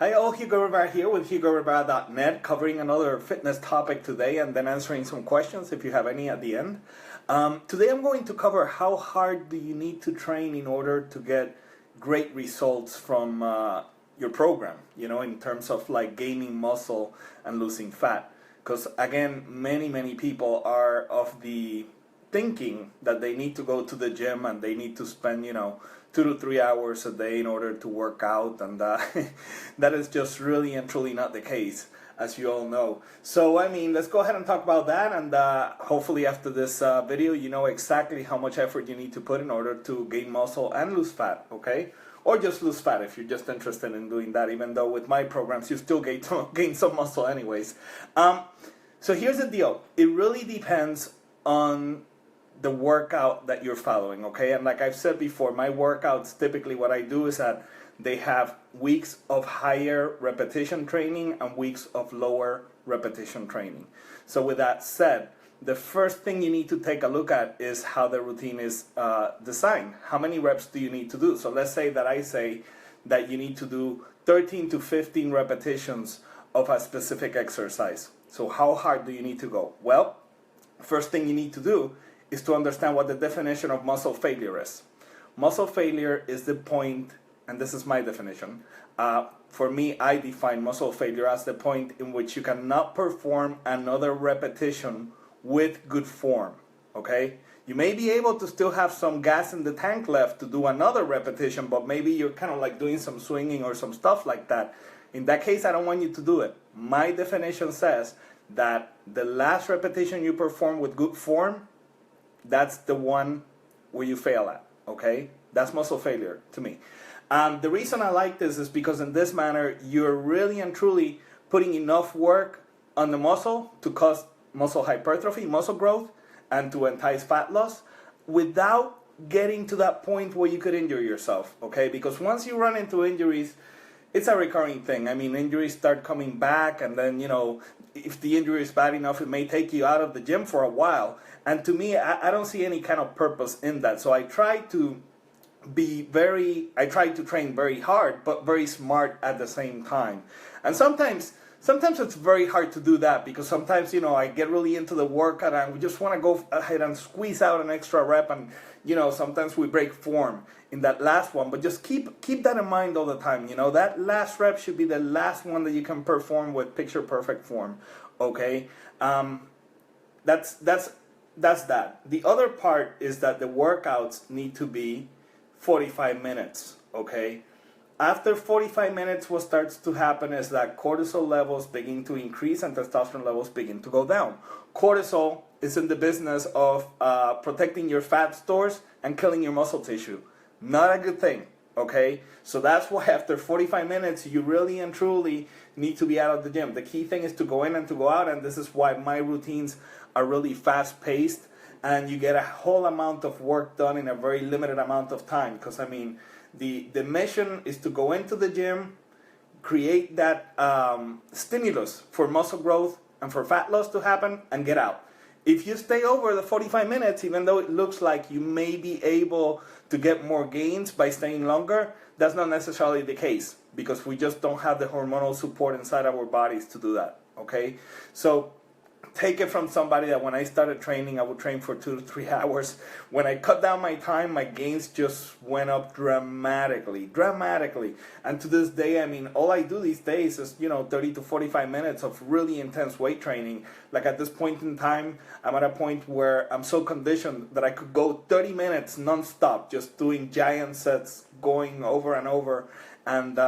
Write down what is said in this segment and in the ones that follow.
Hi all, Hugo Rivera here with HugoRivera.net, covering another fitness topic today and then answering some questions if you have any at the end. Today I'm going to cover how hard do you need to train in order to get great results from your program, in terms of like gaining muscle and losing fat. Because again, many people are of the thinking that they need to go to the gym and they need to spend 2 to 3 hours a day in order to work out, and that is just really and truly not the case, as you all know. So let's go ahead and talk about that, and hopefully after this video you know exactly how much effort you need to put in order to gain muscle and lose fat, okay? Or just lose fat if you're just interested in doing that, even though with my programs you still gain some muscle anyways. So here's the deal. It really depends on the workout that you're following, okay? And like I've said before, my workouts, typically what I do is that they have weeks of higher repetition training and weeks of lower repetition training. So with that said, the first thing you need to take a look at is how the routine is designed. How many reps do you need to do? So let's say that I say that you need to do 13 to 15 repetitions of a specific exercise. So how hard do you need to go? Well, first thing you need to do is to understand what the definition of muscle failure is. Muscle failure is the point, and this is my definition. For me, I define muscle failure as the point in which you cannot perform another repetition with good form, okay? You may be able to still have some gas in the tank left to do another repetition, but maybe you're kind of like doing some swinging or some stuff like that. In that case, I don't want you to do it. My definition says that the last repetition you perform with good form, that's the one where you fail at, okay? That's muscle failure to me. The reason I like this is because in this manner, you're really and truly putting enough work on the muscle to cause muscle hypertrophy, muscle growth, and to entice fat loss without getting to that point where you could injure yourself, okay? Because once you run into injuries, it's a recurring thing. Injuries start coming back, and then, if the injury is bad enough, it may take you out of the gym for a while. And to me, I don't see any kind of purpose in that. So I try to train very hard, but very smart at the same time. And sometimes it's very hard to do that, because sometimes, I get really into the workout and we just want to go ahead and squeeze out an extra rep, and, sometimes we break form in that last one. But just keep that in mind all the time. That last rep should be the last one that you can perform with picture perfect form, okay? That's that. The other part is that the workouts need to be 45 minutes, okay? After 45 minutes, what starts to happen is that cortisol levels begin to increase and testosterone levels begin to go down. Cortisol is in the business of protecting your fat stores and killing your muscle tissue. Not a good thing, okay? So that's why after 45 minutes, you really and truly need to be out of the gym. The key thing is to go in and to go out, and this is why my routines are really fast-paced, and you get a whole amount of work done in a very limited amount of time. Because, the mission is to go into the gym, create that stimulus for muscle growth and for fat loss to happen, and get out. If you stay over the 45 minutes, even though it looks like you may be able to get more gains by staying longer, that's not necessarily the case, because we just don't have the hormonal support inside our bodies to do that, okay? So take it from somebody that when I started training, I would train for 2 to 3 hours. When I cut down my time, my gains just went up dramatically. And to this day, all I do these days is, 30 to 45 minutes of really intense weight training. Like at this point in time, I'm at a point where I'm so conditioned that I could go 30 minutes nonstop, just doing giant sets, going over and over. And,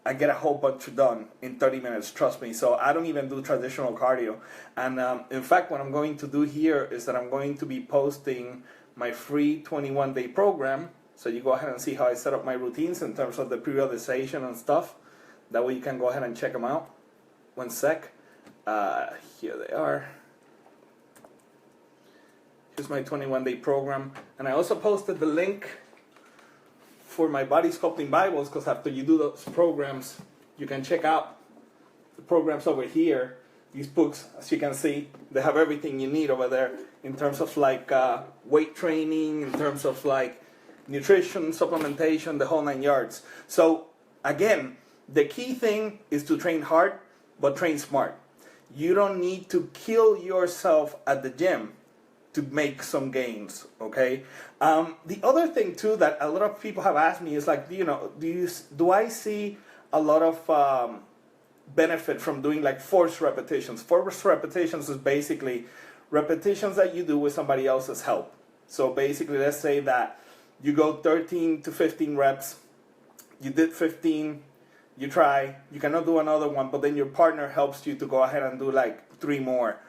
I get a whole bunch done in 30 minutes, trust me. So I don't even do traditional cardio. And in fact, what I'm going to do here is that I'm going to be posting my free 21-day program. So you go ahead and see how I set up my routines in terms of the periodization and stuff. That way you can go ahead and check them out. One sec. Here they are. Here's my 21-day program. And I also posted the link for my body sculpting Bibles, because after you do those programs, you can check out the programs over here. These books, as you can see, they have everything you need over there in terms of like weight training, in terms of like nutrition, supplementation, the whole 9 yards. So again, The key thing is to train hard, but train smart. You don't need to kill yourself at the gym to make some gains, okay? The other thing too that a lot of people have asked me is like, do I see a lot of benefit from doing like forced repetitions? Forced repetitions is basically repetitions that you do with somebody else's help. So basically, let's say that you go 13 to 15 reps, you did 15, you try, you cannot do another one, but then your partner helps you to go ahead and do like 3 more.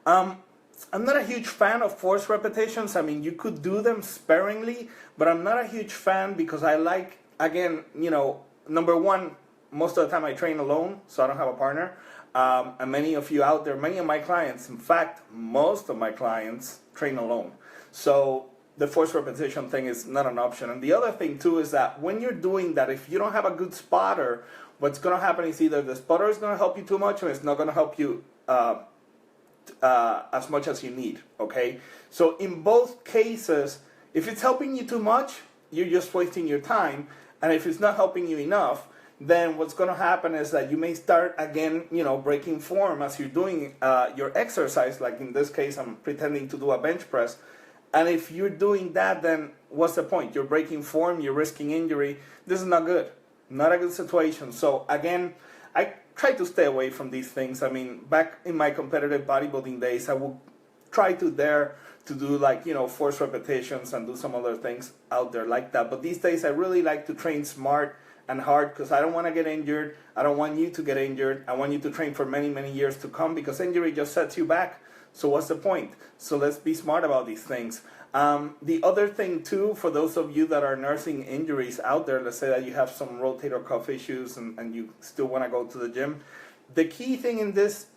I'm not a huge fan of forced repetitions. I mean, you could do them sparingly, but I'm not a huge fan because I like, again, number one, most of the time I train alone, so I don't have a partner. And many of you out there, many of my clients, in fact, most of my clients train alone. So the forced repetition thing is not an option. And the other thing too is that when you're doing that, if you don't have a good spotter, what's going to happen is either the spotter is going to help you too much or it's not going to help you as much as you need, okay? So in both cases, if it's helping you too much, you're just wasting your time. And if it's not helping you enough, then what's going to happen is that you may start again, breaking form as you're doing your exercise. Like in this case, I'm pretending to do a bench press. And if you're doing that, then what's the point? You're breaking form, you're risking injury. This is not good. Not a good situation. So again, I try to stay away from these things. I mean, back in my competitive bodybuilding days, I would try to dare to do like, forced repetitions and do some other things out there like that. But these days, I really like to train smart and hard because I don't want to get injured. I don't want you to get injured. I want you to train for many, many years to come because injury just sets you back. So what's the point? So let's be smart about these things. The other thing too, for those of you that are nursing injuries out there, let's say that you have some rotator cuff issues and you still want to go to the gym. The key thing in this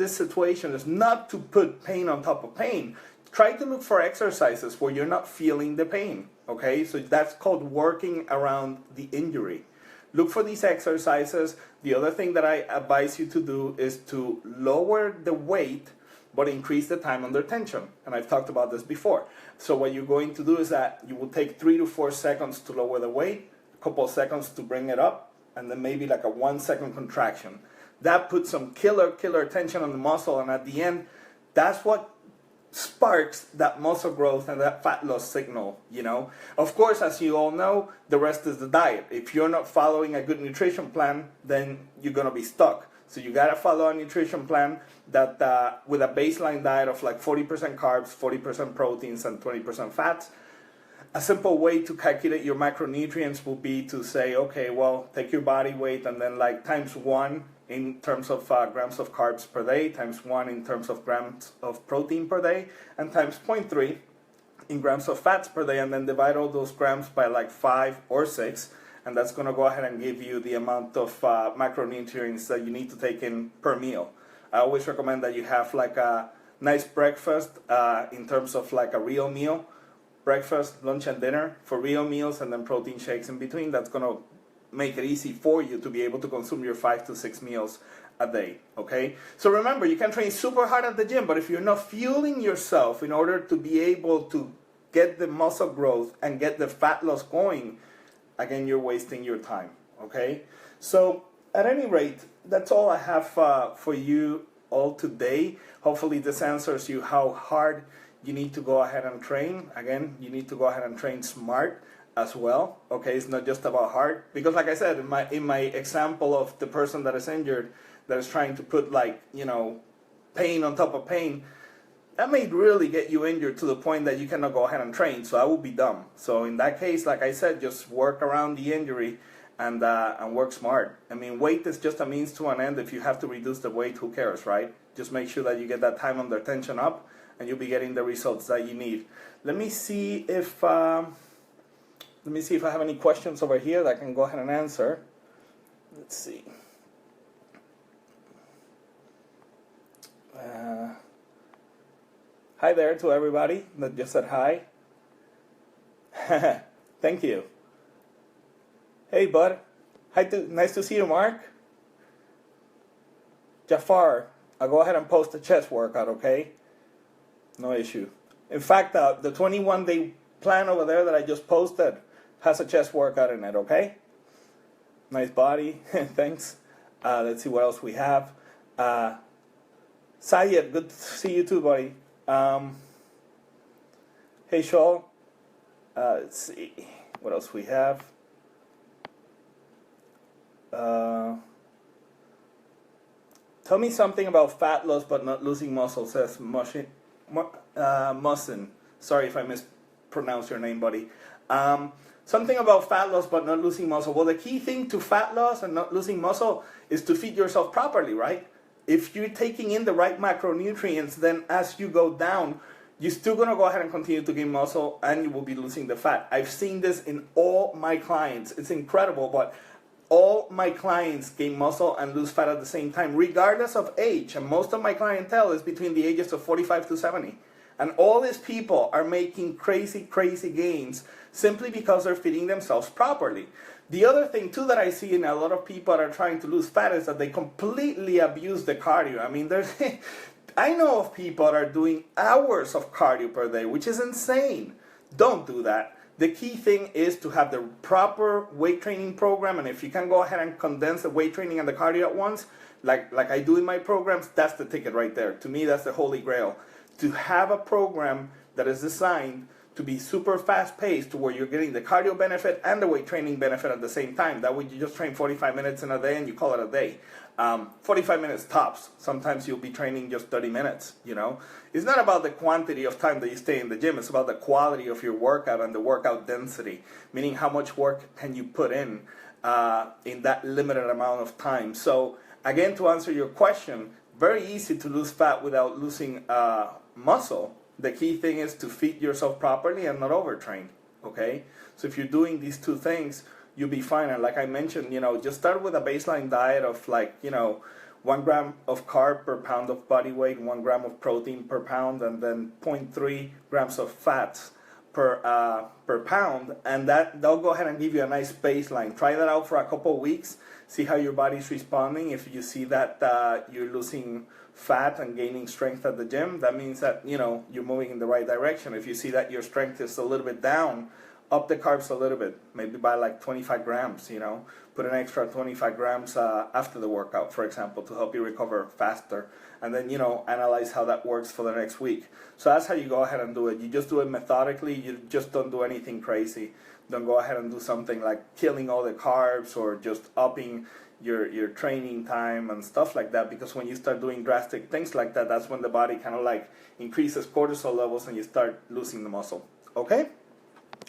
situation is not to put pain on top of pain. Try to look for exercises where you're not feeling the pain. Okay, so that's called working around the injury. Look for these exercises. The other thing that I advise you to do is to lower the weight but increase the time under tension. And I've talked about this before. So what you're going to do is that you will take 3 to 4 seconds to lower the weight, a couple of seconds to bring it up, and then maybe like a 1 second contraction. That puts some killer tension on the muscle, and at the end, that's what sparks that muscle growth and that fat loss signal, Of course, as you all know, the rest is the diet. If you're not following a good nutrition plan, then you're going to be stuck. So you got to follow a nutrition plan that with a baseline diet of like 40% carbs, 40% proteins, and 20% fats. A simple way to calculate your macronutrients will be to say, okay, well, take your body weight and then like times 1 in terms of grams of carbs per day, times 1 in terms of grams of protein per day, and times 0.3 in grams of fats per day, and then divide all those grams by like 5 or 6. And that's going to go ahead and give you the amount of macronutrients that you need to take in per meal. I always recommend that you have like a nice breakfast in terms of like a real meal. Breakfast, lunch, and dinner for real meals, and then protein shakes in between. That's going to make it easy for you to be able to consume your 5 to 6 meals a day, okay? So remember, you can train super hard at the gym, but if you're not fueling yourself in order to be able to get the muscle growth and get the fat loss going, again, you're wasting your time, okay? So, at any rate, that's all I have for you all today. Hopefully this answers you how hard you need to go ahead and train. Again, you need to go ahead and train smart as well, okay? It's not just about hard. Because like I said, in my example of the person that is injured, that is trying to put like, pain on top of pain, that may really get you injured to the point that you cannot go ahead and train, so that would be dumb. So in that case, like I said, just work around the injury and work smart. I mean, weight is just a means to an end. If you have to reduce the weight, who cares, right? Just make sure that you get that time under tension up, and you'll be getting the results that you need. Let me see if I have any questions over here that I can go ahead and answer. Let's see. Hi there to everybody that just said hi. Thank you. Hey, bud. Nice to see you, Mark. Jafar, I'll go ahead and post a chest workout, okay? No issue. In fact, the 21-day plan over there that I just posted has a chest workout in it, okay? Nice body. Thanks. Let's see what else we have. Sayed, good to see you too, buddy. Hey, Shaw. Let's see what else we have. Tell me something about fat loss but not losing muscle, says Mussin. Sorry if I mispronounced your name, buddy. Something about fat loss but not losing muscle. Well, the key thing to fat loss and not losing muscle is to feed yourself properly, right? If you're taking in the right macronutrients, then as you go down, you're still going to go ahead and continue to gain muscle and you will be losing the fat. I've seen this in all my clients. It's incredible, but all my clients gain muscle and lose fat at the same time, regardless of age. And most of my clientele is between the ages of 45 to 70. And all these people are making crazy, crazy gains simply because they're feeding themselves properly. The other thing, too, that I see in a lot of people that are trying to lose fat is that they completely abuse the cardio. I mean, I know of people that are doing hours of cardio per day, which is insane. Don't do that. The key thing is to have the proper weight training program, and if you can go ahead and condense the weight training and the cardio at once, like I do in my programs, that's the ticket right there. To me, that's the holy grail. To have a program that is designed to be super fast-paced to where you're getting the cardio benefit and the weight training benefit at the same time. That way you just train 45 minutes in a day and you call it a day. 45 minutes tops. Sometimes you'll be training just 30 minutes, you know. It's not about the quantity of time that you stay in the gym. It's about the quality of your workout and the workout density, meaning how much work can you put in that limited amount of time. So, again, to answer your question, very easy to lose fat without losing muscle. The key thing is to feed yourself properly and not overtrain, okay? So if you're doing these two things, you'll be fine. And like I mentioned, you know, just start with a baseline diet of 1 gram of carb per pound of body weight, 1 gram of protein per pound, and then 0.3 grams of fats per pound. And that'll go ahead and give you a nice baseline. Try that out for a couple of weeks. See how your body's responding. If you see that you're losing fat and gaining strength at the gym, that means that, you know, you're moving in the right direction. If you see that your strength is a little bit down, up the carbs a little bit, maybe by like 25 grams, you know, put an extra 25 grams after the workout, for example, to help you recover faster. And then, you know, analyze how that works for the next week. So that's how you go ahead and do it. You just do it methodically. You just don't do anything crazy. Don't go ahead and do something like killing all the carbs or just upping your training time and stuff like that, because when you start doing drastic things like that, that's when the body kind of like increases cortisol levels and you start losing the muscle. Okay?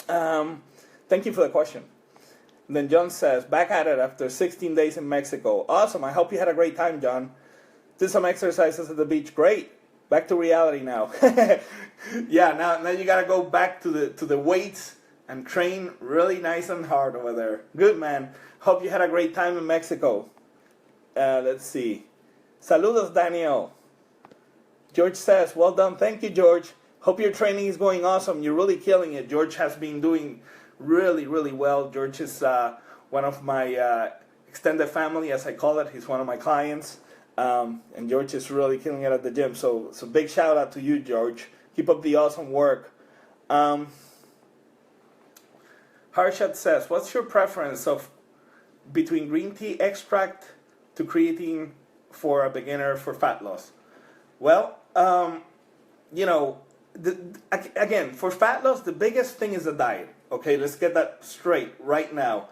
Thank you for the question. And then John says, back at it after 16 days in Mexico. Awesome. I hope you had a great time, John. Did some exercises at the beach. Great. Back to reality now. Yeah, now you got to go back to the weights and train really nice and hard over there. Good, man. Hope you had a great time in Mexico. Let's see. Saludos, Daniel. George says, well done. Thank you, George. Hope your training is going awesome. You're really killing it. George has been doing really, really well. George is one of my extended family, as I call it. He's one of my clients. And George is really killing it at the gym. So big shout out to you, George. Keep up the awesome work. Harshad says, what's your preference between green tea extract to creatine for a beginner for fat loss? Well, you know, again, for fat loss, the biggest thing is the diet. Okay, let's get that straight right now.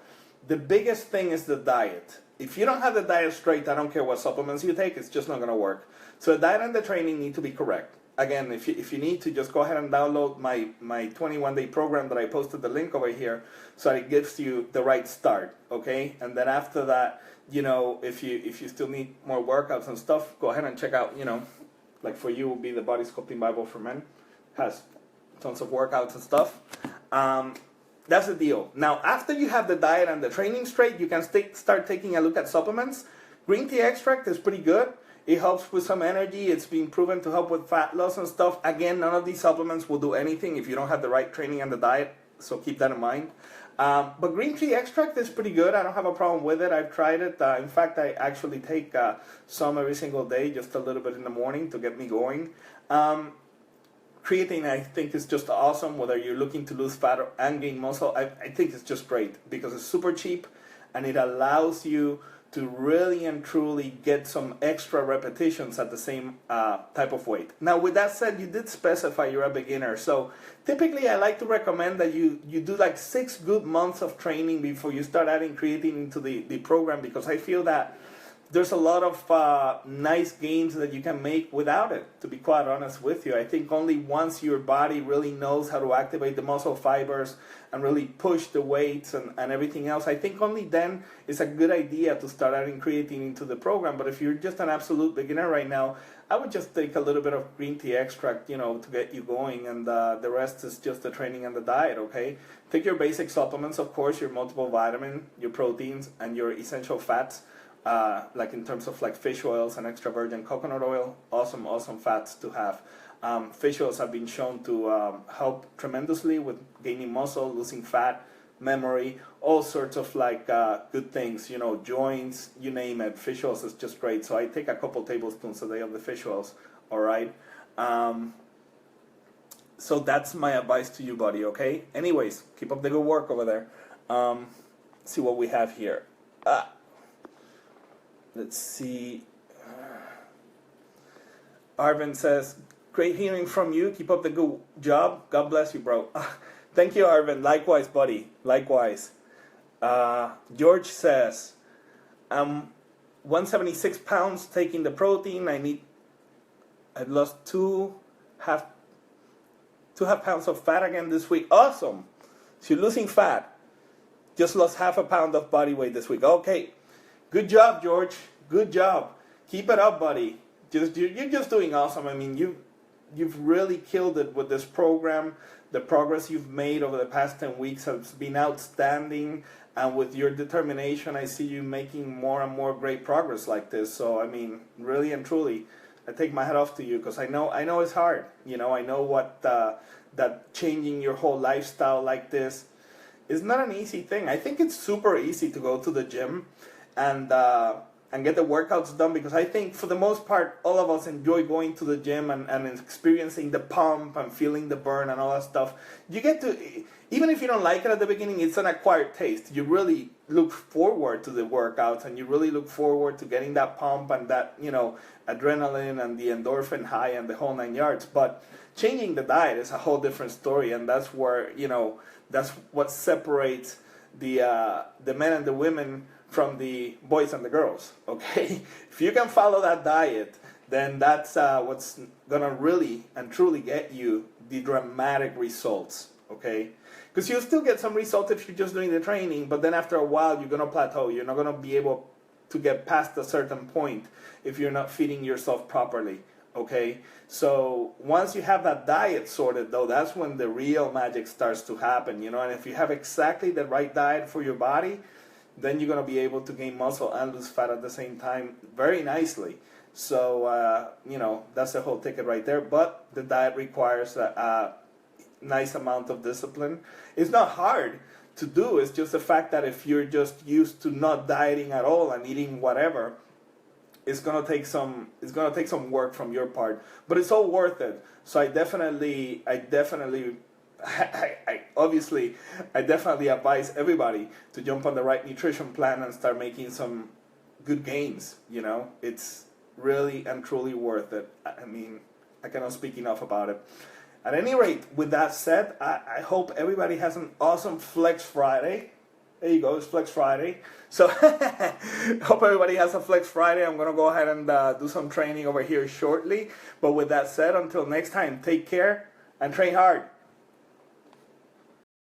The biggest thing is the diet. If you don't have the diet straight, I don't care what supplements you take, it's just not going to work. So the diet and the training need to be correct. Again, if you need to, just go ahead and download my 21-day program that I posted the link over here, so it gives you the right start, okay? And then after that, you know, if you still need more workouts and stuff, go ahead and check out, you know, like for you will be the Body Sculpting Bible for Men. Has tons of workouts and stuff. That's the deal. Now, after you have the diet and the training straight, you can start taking a look at supplements. Green tea extract is pretty good. It helps with some energy. It's been proven to help with fat loss and stuff. Again, none of these supplements will do anything if you don't have the right training and the diet, so keep that in mind. But green tea extract is pretty good. I don't have a problem with it. I've tried it. In fact, I actually take some every single day, just a little bit in the morning to get me going. Creatine, I think, is just awesome, whether you're looking to lose fat and gain muscle. I think it's just great because it's super cheap. and it allows you to really and truly get some extra repetitions at the same type of weight. Now, with that said, you did specify you're a beginner. So typically I like to recommend that you do like 6 good months of training before you start adding creatine into the program, because I feel that there's a lot of nice gains that you can make without it, to be quite honest with you. I think only once your body really knows how to activate the muscle fibers and really push the weights and everything else, I think only then it's a good idea to start adding creatine into the program. But if you're just an absolute beginner right now, I would just take a little bit of green tea extract, to get you going, and the rest is just the training and the diet, okay? Take your basic supplements, of course, your multiple vitamin, your proteins, and your essential fats. Like in terms of like fish oils and extra virgin coconut oil, awesome fats to have. Fish oils have been shown to help tremendously with gaining muscle, losing fat, memory, all sorts of like good things, joints, you name it. Fish oils is just great. So I take a couple tablespoons a day of the fish oils, all right? So that's my advice to you, buddy, okay? Anyways, keep up the good work over there. See what we have here. Let's see. Arvin says, great hearing from you. Keep up the good job. God bless you, bro. Thank you, Arvin. Likewise, buddy. Likewise. George says, I'm 176 pounds taking the protein. I lost two half pounds of fat again this week. Awesome. So you're losing fat. Just lost half a pound of body weight this week. Okay. Good job, George. Good job. Keep it up, buddy. You're just doing awesome. I mean, you've really killed it with this program. The progress you've made over the past 10 weeks has been outstanding. And with your determination, I see you making more and more great progress like this. So, I mean, really and truly, I take my hat off to you, because I know it's hard. I know what that changing your whole lifestyle like this is not an easy thing. I think it's super easy to go to the gym and get the workouts done, because I think for the most part all of us enjoy going to the gym and experiencing the pump and feeling the burn and all that stuff. You get to, even if you don't like it at the beginning, it's an acquired taste. You really look forward to the workouts, and you really look forward to getting that pump and that adrenaline and the endorphin high and the whole 9 yards. But changing the diet is a whole different story, and that's where that's what separates the men and the women from the boys and the girls, okay? If you can follow that diet, then that's what's gonna really and truly get you the dramatic results, okay? Because you'll still get some results if you're just doing the training, but then after a while you're gonna plateau. You're not gonna be able to get past a certain point if you're not feeding yourself properly, okay? So once you have that diet sorted, though, that's when the real magic starts to happen, and if you have exactly the right diet for your body, then you're going to be able to gain muscle and lose fat at the same time very nicely. So, that's the whole ticket right there. But the diet requires a nice amount of discipline. It's not hard to do. It's just the fact that if you're just used to not dieting at all and eating whatever, it's going to take some work from your part. But it's all worth it. So I definitely advise everybody to jump on the right nutrition plan and start making some good gains. It's really and truly worth it. I mean, I cannot speak enough about it. At any rate, with that said, I hope everybody has an awesome Flex Friday. There you go, it's Flex Friday. So, hope everybody has a Flex Friday. I'm going to go ahead and do some training over here shortly. But with that said, until next time, take care and train hard.